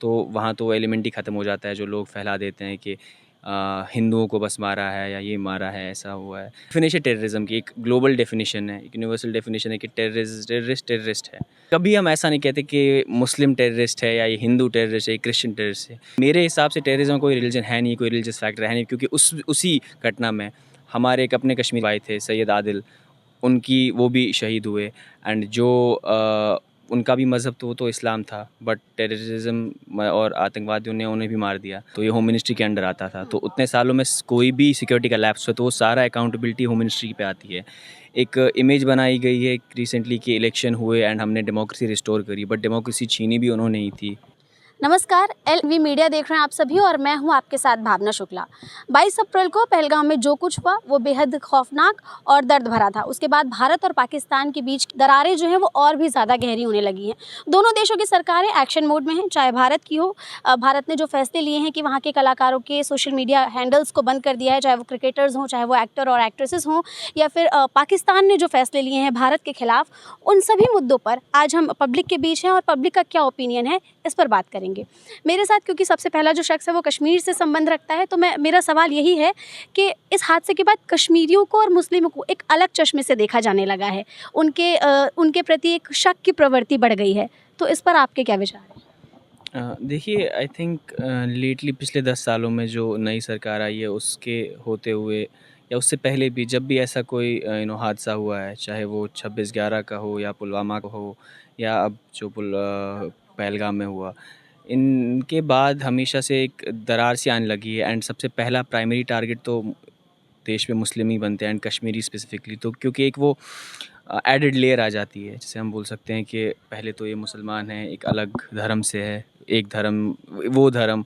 तो वहाँ तो एलिमेंट ही ख़त्म हो जाता है जो लोग फैला देते हैं कि हिंदुओं को बस मारा है या ये मारा है, ऐसा हुआ है। डेफिनेशन टेररिज्म की एक ग्लोबल डेफिनेशन है, एक यूनिवर्सल डेफिनेशन है कि टेररिस्ट है। कभी हम ऐसा नहीं कहते कि मुस्लिम टेररिस्ट है या ये हिंदू टेररिस्ट है, ये क्रिश्चियन टेररिस्ट है। मेरे हिसाब से टेररिज्म कोई रिलीजन है नहीं, कोई रिलीजियस फैक्टर है नहीं, क्योंकि उसी घटना में हमारे एक अपने कश्मीरी भाई थे सैयद आदिल, उनकी वो भी शहीद हुए। एंड जो उनका भी मज़हब तो वो तो इस्लाम था, बट टेररिज्म और आतंकवादियों ने उन्हें भी मार दिया, तो ये होम मिनिस्ट्री के अंडर आता था। तो उतने सालों में कोई भी सिक्योरिटी का लैप्स हो तो वो सारा अकाउंटेबिलिटी होम मिनिस्ट्री पे आती है। एक इमेज बनाई गई है रिसेंटली कि इलेक्शन हुए एंड हमने डेमोक्रेसी रिस्टोर करी, बट डेमोक्रेसी छीनी भी उन्होंने ही थी। नमस्कार, एलवी मीडिया देख रहे हैं आप सभी और मैं हूं आपके साथ भावना शुक्ला। 22 अप्रैल को पहलगाम में जो कुछ हुआ वो बेहद खौफनाक और दर्द भरा था। उसके बाद भारत और पाकिस्तान के बीच दरारें जो हैं वो और भी ज़्यादा गहरी होने लगी हैं। दोनों देशों की सरकारें एक्शन मोड में हैं, चाहे भारत की हो। भारत ने जो फैसले लिए हैं कि वहाँ के कलाकारों के सोशल मीडिया हैंडल्स को बंद कर दिया है, चाहे वो क्रिकेटर्स हों, चाहे वो एक्टर और एक्ट्रेसेस हों, या फिर पाकिस्तान ने जो फैसले लिए हैं भारत के खिलाफ, उन सभी मुद्दों पर आज हम पब्लिक के बीच हैं और पब्लिक का क्या ओपिनियन है इस पर बात करेंगे। मेरे साथ क्योंकि सबसे पहला जो शख्स है वो कश्मीर से संबंध रखता है, तो मेरा सवाल यही है कि इस हादसे के बाद कश्मीरियों को और मुस्लिमों को एक अलग चश्मे से देखा जाने लगा है। उनके प्रति एक शक की प्रवृत्ति बढ़ गई है। तो इस पर आपके क्या विचार हैं? देखिए, आई थिंक लेटली पिछले 10 सालों में जो नई सरकार आई है उसके होते हुए या उससे पहले भी जब भी ऐसा कोई हादसा हुआ है, चाहे वो 26/11 का हो या पुलवामा का हो या अब जो पहलगाम में हुआ, इनके बाद हमेशा से एक दरार सी आने लगी है। एंड सबसे पहला प्राइमरी टारगेट तो देश में मुस्लिम ही बनते हैं एंड कश्मीरी स्पेसिफिकली, तो क्योंकि एक वो एडेड लेयर आ जाती है, जैसे हम बोल सकते हैं कि पहले तो ये मुसलमान हैं, एक अलग धर्म से है, एक धर्म वो धर्म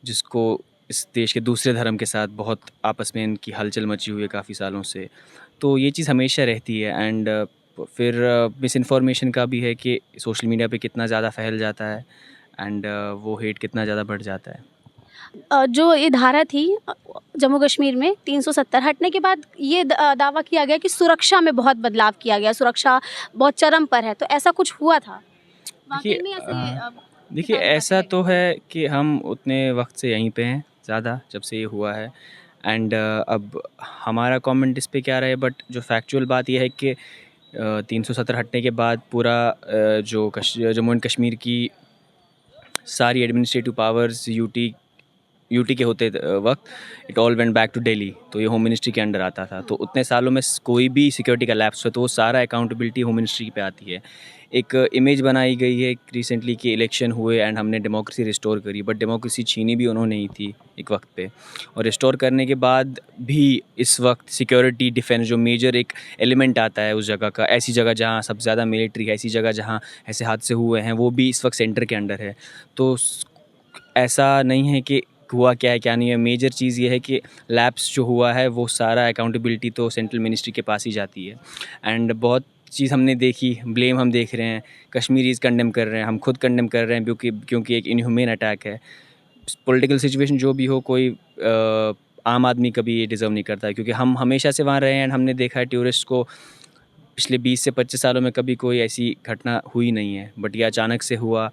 जिसको इस देश के दूसरे धर्म के साथ बहुत आपस में इनकी हलचल मची हुई है काफ़ी सालों से। तो ये चीज़ हमेशा रहती है। एंड फिर मिस इन्फॉर्मेशन का भी है कि सोशल मीडिया पे कितना ज़्यादा फैल जाता है एंड वो हेट कितना ज़्यादा बढ़ जाता है। जो ये धारा थी जम्मू कश्मीर में 370 हटने के बाद ये दावा किया गया कि सुरक्षा में बहुत बदलाव किया गया, सुरक्षा बहुत चरम पर है। तो ऐसा कुछ हुआ था? देखिए वाक़ई में ऐसे देखिए, किताबें ऐसा बताई तो गई? है कि हम उतने वक्त से यहीं पे हैं ज़्यादा, जब से ये हुआ है। एंड अब हमारा कमेंट इस पे क्या रहे, बट जो फैक्चुअल बात यह है कि 370 हटने के बाद पूरा जो जम्मू एंड कश्मीर की सारी एडमिनिस्ट्रेटिव पावर्स यूटी के होते वक्त it all went back to Delhi, तो ये होम मिनिस्ट्री के अंडर आता था। तो उतने सालों में कोई भी सिक्योरिटी का लैप्स हो तो वो सारा अकाउंटेबिलिटी होम मिनिस्ट्री पे आती है। एक इमेज बनाई गई है रिसेंटली कि इलेक्शन हुए एंड हमने डेमोक्रेसी रिस्टोर करी, बट डेमोक्रेसी छीनी भी उन्होंने ही थी एक वक्त पे। और रिस्टोर करने के बाद भी इस वक्त सिक्योरिटी डिफेंस जो मेजर एक एलिमेंट आता है उस जगह का, ऐसी जगह जहाँ सबसे ज़्यादा मिलिट्री है, ऐसी जगह जहाँ ऐसे हादसे हुए हैं, वो भी इस वक्त सेंटर के अंडर है। तो ऐसा नहीं है कि हुआ क्या है क्या नहीं है। मेजर चीज़ ये है कि लैप्स जो हुआ है वो सारा अकाउंटेबिलिटी तो सेंट्रल मिनिस्ट्री के पास ही जाती है। एंड बहुत चीज़ हमने देखी, ब्लेम हम देख रहे हैं, कश्मीरीज़ कंडेम कर रहे हैं, हम खुद कंडेम कर रहे हैं क्योंकि एक इनह्यूमेन अटैक है। पॉलिटिकल सिचुएशन जो भी हो, कोई आम आदमी कभी ये डिज़र्व नहीं करता है, क्योंकि हम हमेशा से वहाँ रहे हैं एंड हमने देखा है टूरिस्ट को पिछले 20 से 25 सालों में कभी कोई ऐसी घटना हुई नहीं है, बट ये अचानक से हुआ।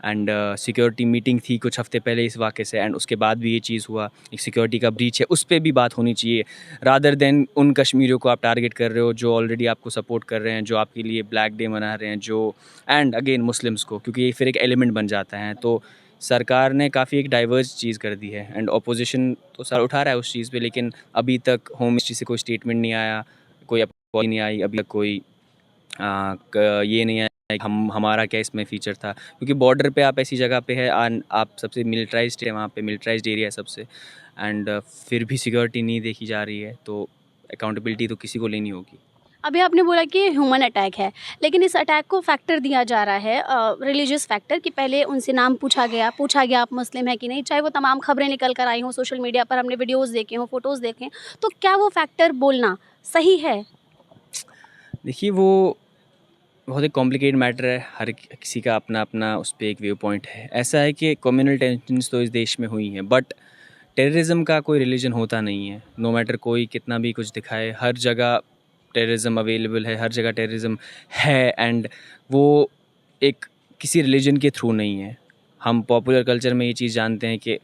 एंड सिक्योरिटी मीटिंग थी कुछ हफ्ते पहले इस वाक़े से, एंड उसके बाद भी ये चीज़ हुआ। एक सिक्योरिटी का ब्रीच है, उस पे भी बात होनी चाहिए, रादर देन उन कश्मीरियों को आप टारगेट कर रहे हो जो ऑलरेडी आपको सपोर्ट कर रहे हैं, जो आपके लिए ब्लैक डे मना रहे हैं, जो एंड अगेन मुस्लिम्स को, क्योंकि ये फिर एक एलिमेंट बन जाता है। तो सरकार ने काफ़ी एक डाइवर्स चीज़ कर दी है एंड ऑपोजिशन तो सर उठा रहा है उस चीज़ पे, लेकिन अभी तक होम मिनिस्ट्री से कोई स्टेटमेंट नहीं आया, कोई अपॉइंट नहीं आई, अभी तक कोई ये नहीं है कि हमारा क्या इसमें फ़ीचर था, क्योंकि बॉर्डर पे आप ऐसी जगह पे है, आप सबसे मिलिट्राइज्ड है, वहाँ पे मिलिट्राइज्ड एरिया है सबसे। एंड फिर भी सिक्योरिटी नहीं देखी जा रही है, तो अकाउंटेबिलिटी तो किसी को लेनी होगी। अभी आपने बोला कि ह्यूमन अटैक है, लेकिन इस अटैक को फैक्टर दिया जा रहा है रिलीजियस फैक्टर, कि पहले उनसे नाम पूछा गया आप मुस्लिम हैं कि नहीं, चाहे वो तमाम खबरें निकल कर आई हों, सोशल मीडिया पर हमने वीडियोस देखे हों, फोटोज़ देखे, तो क्या वो फैक्टर बोलना सही है? देखिए, वो बहुत एक कॉम्प्लिकेटेड मैटर है, हर किसी का अपना अपना उस पर एक व्यू पॉइंट है। ऐसा है कि कम्युनल टेंशन्स तो इस देश में हुई हैं, बट टेररिज्म का कोई रिलीजन होता नहीं है। नो मैटर कोई कितना भी कुछ दिखाए, हर जगह टेररिज्म अवेलेबल है, हर जगह टेररिज्म है। एंड वो एक किसी रिलीजन के थ्रू नहीं है। हम पॉपुलर कल्चर में ये चीज़ जानते हैं कि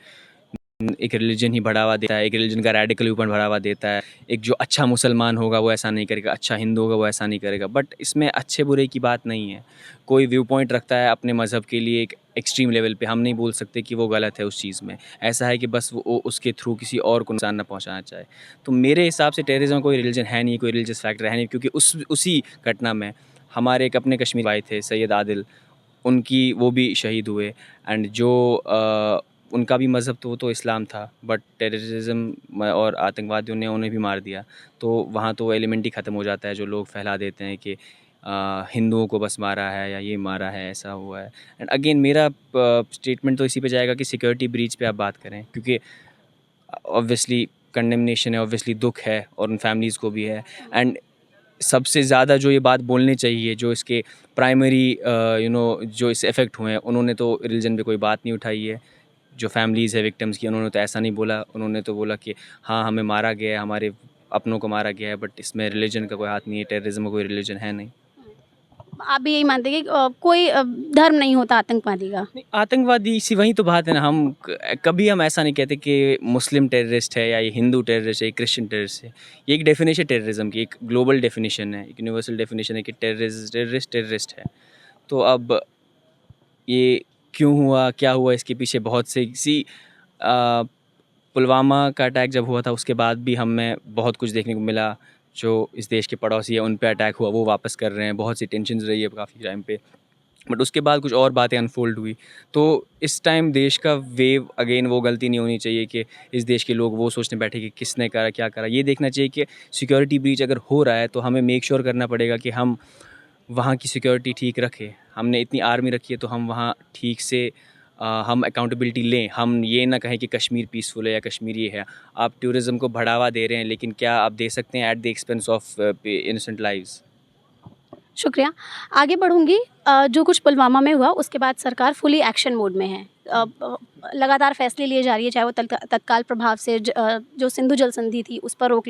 एक रिलीजन ही बढ़ावा देता है, एक रिलीजन का रेडिकल ऊपर बढ़ावा देता है। एक जो अच्छा मुसलमान होगा वो ऐसा नहीं करेगा, अच्छा हिंदू होगा वो ऐसा नहीं करेगा। बट इसमें अच्छे बुरे की बात नहीं है। कोई व्यू पॉइंट रखता है अपने मज़हब के लिए एक एक्सट्रीम लेवल पे, हम नहीं बोल सकते कि वो गलत है उस चीज़ में। ऐसा है कि बस वो उसके थ्रू किसी और को नुकसान ना पहुँचाना चाहे। तो मेरे हिसाब से टेररिज्म कोई रिलीजन है नहीं, कोई रिलीजियस फैक्टर है नहीं, क्योंकि उसी घटना में हमारे एक अपने कश्मीर भाई थे सैयद आदिल, उनकी वो भी शहीद हुए। एंड जो उनका भी मज़हब तो वो तो इस्लाम था, बट टेररिज्म और आतंकवादियों ने उन्हें भी मार दिया। तो वहाँ तो एलिमेंट ही ख़त्म हो जाता है जो लोग फैला देते हैं कि हिंदुओं को बस मारा है या ये मारा है, ऐसा हुआ है। एंड अगेन मेरा स्टेटमेंट तो इसी पे जाएगा कि सिक्योरिटी ब्रीच पे आप बात करें, क्योंकि ऑब्वियसली कंडेमनेशन है, ऑब्वियसली दुख है और उन फैमिलीज़ को भी है। एंड सबसे ज़्यादा जो ये बात बोलनी चाहिए, जो इसके प्राइमरी जो इससे इफ़ेक्ट हुए हैं, उन्होंने तो रिलीजन पे कोई बात नहीं उठाई है। जो फैमिलीज़ है विक्टिम्स की, उन्होंने तो ऐसा नहीं बोला। उन्होंने तो बोला कि हाँ, हमें मारा गया है, हमारे अपनों को मारा गया है, बट इसमें रिलीजन का कोई हाथ नहीं है, टेररिज्म का कोई रिलीजन है नहीं। आप भी यही मानते हैं कि कोई धर्म नहीं होता आतंकवादी का? नहीं, आतंकवादी इसी वही तो बात है ना, कभी हम ऐसा नहीं कहते कि मुस्लिम टेररिस्ट है या ये हिंदू टेररिस्ट है, ये क्रिश्चियन टेररिस्ट है। ये एक डेफिनेशन टेररिज्म की, एक ग्लोबल डेफिनेशन है, एक यूनिवर्सल डेफिनेशन है कि टेररिस्ट है। तो अब ये क्यों हुआ, क्या हुआ, इसके पीछे बहुत सी पुलवामा का अटैक जब हुआ था उसके बाद भी हमें बहुत कुछ देखने को मिला। जो इस देश के पड़ोसी है उन पे अटैक हुआ, वो वापस कर रहे हैं, बहुत सी टेंशन्स रही है काफ़ी टाइम पे। बट उसके बाद कुछ और बातें अनफोल्ड हुई। तो इस टाइम देश का वेव, अगेन वो गलती नहीं होनी चाहिए कि इस देश के लोग वो सोचने बैठे कि किसने करा, क्या करा। ये देखना चाहिए कि सिक्योरिटी ब्रीच अगर हो रहा है तो हमें मेक श्योर करना पड़ेगा कि हम वहाँ की सिक्योरिटी ठीक रखें। हमने इतनी आर्मी रखी है तो हम वहाँ ठीक से हम अकाउंटेबिलिटी लें। हम ये ना कहें कि कश्मीर पीसफुल है या कश्मीर ये है। आप टूरिज़्म को बढ़ावा दे रहे हैं, लेकिन क्या आप दे सकते हैं at the expense of innocent lives? शुक्रिया। आगे बढ़ूँगी। जो कुछ पुलवामा में हुआ उसके बाद सरकार फुली एक्शन मोड में है। लगातार फैसले लिए जा रही है, चाहे वो तत्काल प्रभाव से जो सिंधु जल संधि थी उस पर रोक